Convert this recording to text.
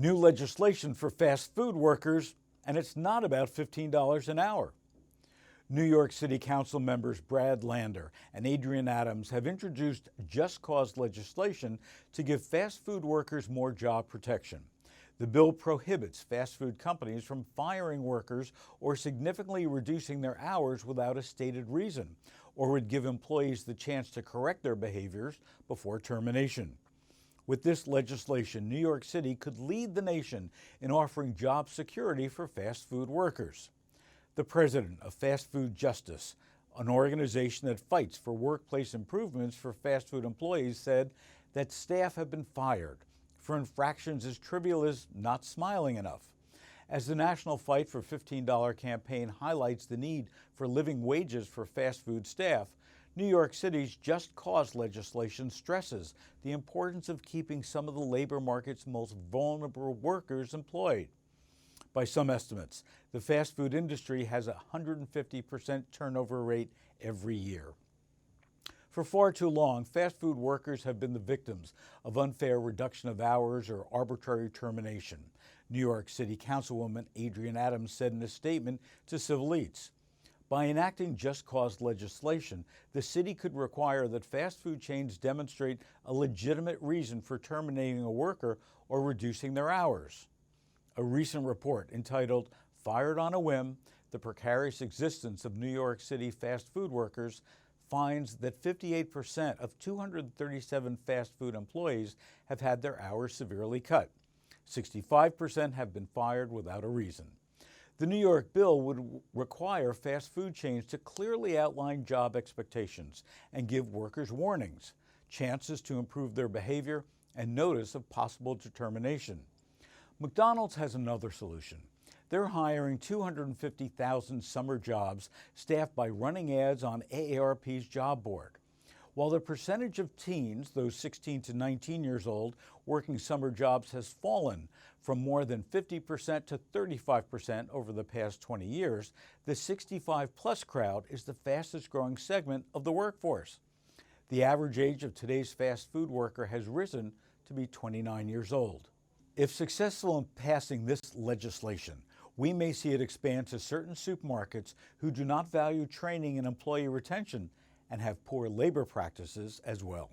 New legislation for fast food workers, and it's not about $15 an hour. New York City Council members Brad Lander and Adrienne have introduced just cause legislation to give fast food workers more job protection. The bill prohibits fast food companies from firing workers or significantly reducing their hours without a stated reason, or would give employees the chance to correct their behaviors before termination. With this legislation, New York City could lead the nation in offering job security for fast food workers. The president of Fast Food Justice, an organization that fights for workplace improvements for fast food employees, said that staff have been fired for infractions as trivial as not smiling enough. As the national Fight for $15 campaign highlights the need for living wages for fast food staff, New York City's Just Cause legislation stresses the importance of keeping some of the labor market's most vulnerable workers employed. By some estimates, the fast food industry has a 150% turnover rate every year. For far too long, fast food workers have been the victims of unfair reduction of hours or arbitrary termination, New York City Councilwoman Adrienne said in a statement to Civil Eats. By enacting just cause legislation, the city could require that fast food chains demonstrate a legitimate reason for terminating a worker or reducing their hours. A recent report entitled "Fired on a Whim: The Precarious Existence of New York City Fast Food Workers" finds that 58% of 237 fast food employees have had their hours severely cut. 65% have been fired without a reason. The New York bill would require fast food chains to clearly outline job expectations and give workers warnings, chances to improve their behavior, and notice of possible termination. McDonald's has another solution. They're hiring 250,000 summer jobs staffed by running ads on AARP's job board. While the percentage of teens, those 16 to 19 years old, working summer jobs has fallen from more than 50% to 35% over the past 20 years, the 65-plus crowd is the fastest growing segment of the workforce. The average age of today's fast food worker has risen to be 29 years old. If successful in passing this legislation, we may see it expand to certain supermarkets who do not value training and employee retention and have poor labor practices as well.